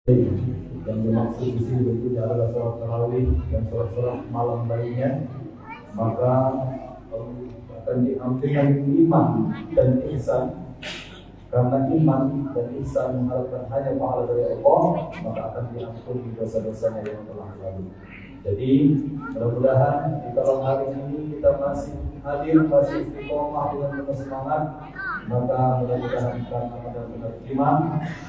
Yang dimaksud di sini tentunya adalah sholat tarawih dan sholat malam lainnya, maka akan diambilkan iman dan ihsan. Karena iman dan ihsan mengharapkan hanya pahala dari Allah, maka akan diampuni dosa-dosanya yang telah lalu. Jadi mudah-mudahan di malam hari ini kita masih hadir, masih istiqomah dengan penuh semangat, maka mudah-mudahan karena benar-benar iman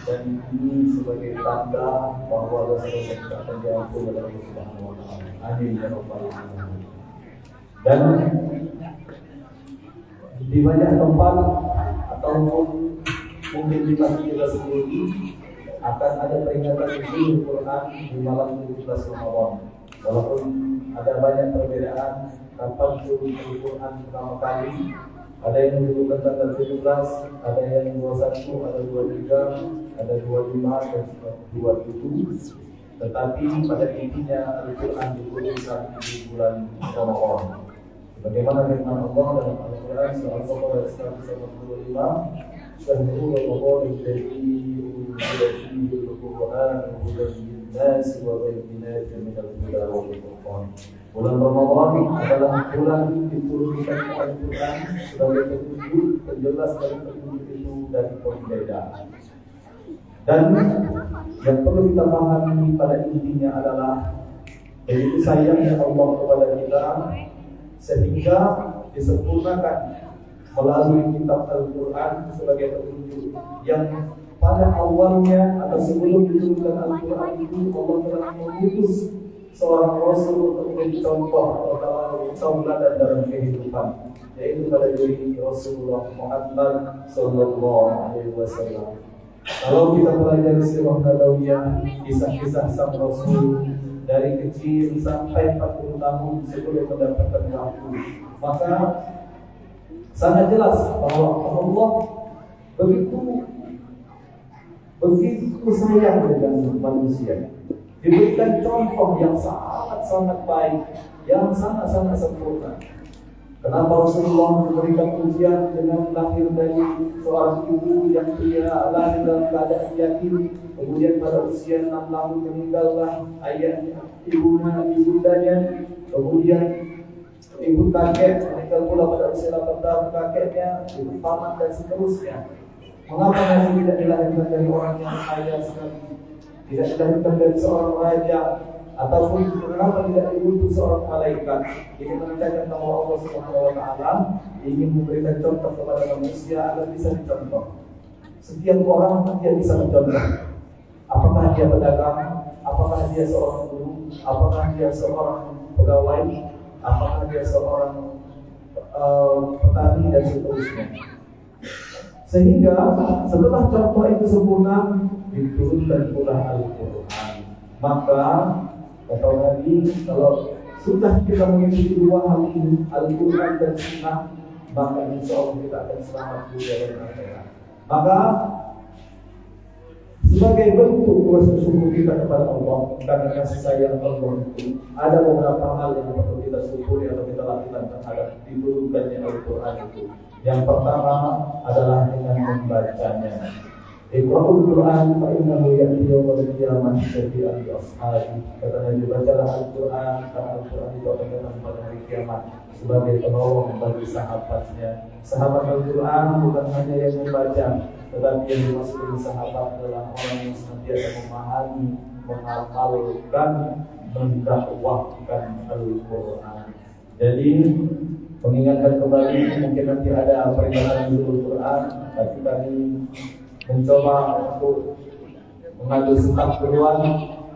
dan ini sebagai tanda bahwa dosa-dosa kita akan diampuni oleh Allah Subhanahu wa taala. Amin ya rabbal alamin. Dan di banyak tempat ataupun mungkin di masjid kita sendiri akan ada peringatan nuzul Quran di malam 17 Ramadan. Walaupun ada banyak perbedaan kapan turun Al-Quran pertama kali, ada yang menyebutkan tanggal 17, ada yang 21, ada 23, ada 25 dan 27. Tetapi pada intinya Al-Quran diturunkan di bulan Ramadan. Sebagaimana firman Allah dalam Al-Quran surah Al-Baqarah 185, Syahrul Ramadan alladzi unzila fihi al-Qur'an hudan lin-nas wa bayyinatin minal huda wal furqan. Bulan Ramadan adalah bulan diturunkan Al-Quran sebagai petunjuk, penjelas dari petunjuk itu dari perbedaan. Dan yang perlu kita pahami pada intinya adalah begitu sayangnya Allah kepada kita sehingga disempurnakan melalui kitab Al-Quran sebagai petunjuk yang pada awalnya atau sebelum diturunkan Al-Quran itu Allah telah mengutus seorang Rasul untuk menjadi contoh atau tauladan dalam kehidupan, yaitu pada diri Rasulullah Muhammad Sallallahu Alaihi Wasallam. Kalau kita pelajari sirah nabawiyah, kisah-kisah sang Rasul dari kecil sampai 40 tahun sebelum mendapatkan wahyu, maka sangat jelas bahwa Allah begitu sayang dengan manusia. Diberikan contoh yang sangat-sangat baik, yang sangat-sangat sempurna. Kenapa Rasulullah memberikan ujian dengan lahir dari seorang ibu yang dia lahir dalam keadaan yatim, kemudian pada usia 6 tahun meninggallah ayahnya, ibundanya, kemudian ibu kakek meninggal pula pada usia 8 tahun kakeknya, ibu paman dan seterusnya. Mengapa Nabi tidak dilahirkan dari orang yang kaya sekali? Tidak dilahirkan dari seorang raja, ataupun kenapa tidak diutus seorang malaikat? Ini menandakan bahwa Allah Subhanahu wa taala ingin memberikan contoh kepada manusia agar bisa dicontoh. Setiap orang dia bisa mencontoh. Apakah dia pedagang? Apakah dia seorang guru? Apakah dia seorang pegawai? Apakah dia seorang petani dan seterusnya? Sehingga setelah contoh itu sempurna, diturunkan pula Al-Quran. Maka kata Nabi, kalau sudah kita mengikuti dua hal ini, Al-Quran dan Sunnah, maka insya Allah kita akan selamat dunia dan akhirat. Maka sebagai bentuk rasa syukur kita kepada Allah karena kasih sayang Allah itu, ada beberapa hal yang perlu kita syukuri atau kita lakukan terhadap diturunkannya Al-Quran itu. Yang pertama adalah dengan membacanya. Iqra'ul Quran fa innahu ya'ti yawmal qiyamah syafi'an li ashabi. Kata Nabi, bacalah Al-Quran karena Al-Quran itu akan datang pada hari kiamat sebagai penolong bagi sahabatnya. Sahabat Al-Quran bukan hanya yang membaca, tetapi yang dimaksud sahabat adalah orang yang senantiasa memahami, menghafalkan, mendakwahkan Al-Quran. Jadi mengingatkan kembali, mungkin nanti ada peringatan nuzul Quran, tapi kami mencoba untuk mengambil sikap duluan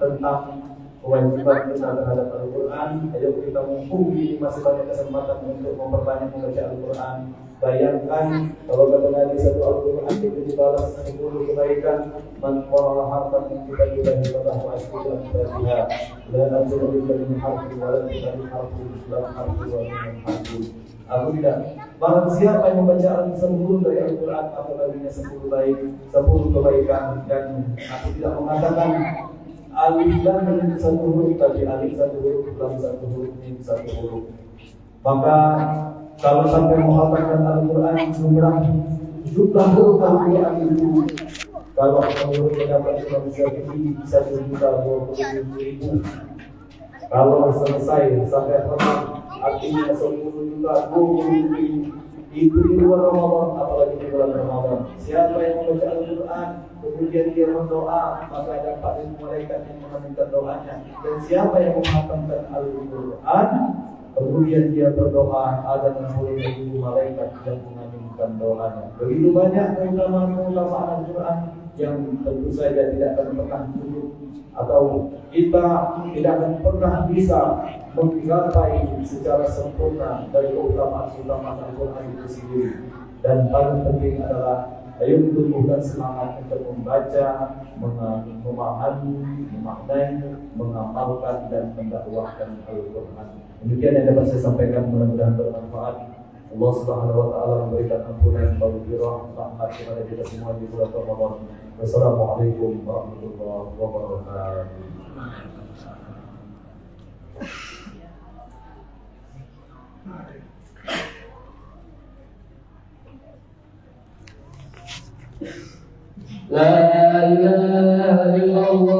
tentang kewajiban kita terhadap Al-Quran. Ayo kita mumpung ini masih banyak kesempatan untuk memperbanyak membaca Al-Quran. Bayangkan kalau kata Nabi satu Al-Quran itu dibalas 10 kebaikan. Man qara'a harfan min kitabillahi falahu ashru amsalha. La naqulu min harfin wa la min harfin lam harfin wa min harfin. Aku tidak. Barang siapa yang membaca 10 dari Al-Quran, aku baginya 10 baik, 10 kebaikan. Dan aku tidak mengatakan alif lam mim satu huruf, tapi alif satu huruf, lam satu huruf, mim satu huruf. Maka kalau sampai menghafalkan Al-Quran jumlah huruf Al-Quran itu Kalau menurut pendapat Imam Syafi'i 1.027.000. Kalau selesai sampai pernah artinya 10 juta 20 itu di luar Ramadan, apalagi di bulan Ramadan. Siapa yang membaca Al-Quran kemudian dia berdoa, maka dapat malaikat yang meminta doanya. Dan siapa yang menghafalkan Al-Quran kemudian dia berdoa, ada 60.000 malaikat yang mengaminkan doanya. Begitu banyak keutamaan Al-Quran yang tentu saja tidak akan pernah cukup, atau kita tidak akan pernah bisa menggapai secara sempurna dari keutamaan Al-Quran itu sendiri. Dan paling penting adalah ayo tumbuhkan semangat untuk membaca, memahami, memaknai, mengamalkan dan mendakwahkan Al-Quran. Demikian yang dapat saya sampaikan, mudah-mudahan bermanfaat. Allah Subhanahu wa taala memberikan ampunan, maghfirah, rahmat kepada kita semua di bulan Ramadan. Wassalamualaikum warahmatullahi wabarakatuh. La ilaha illallah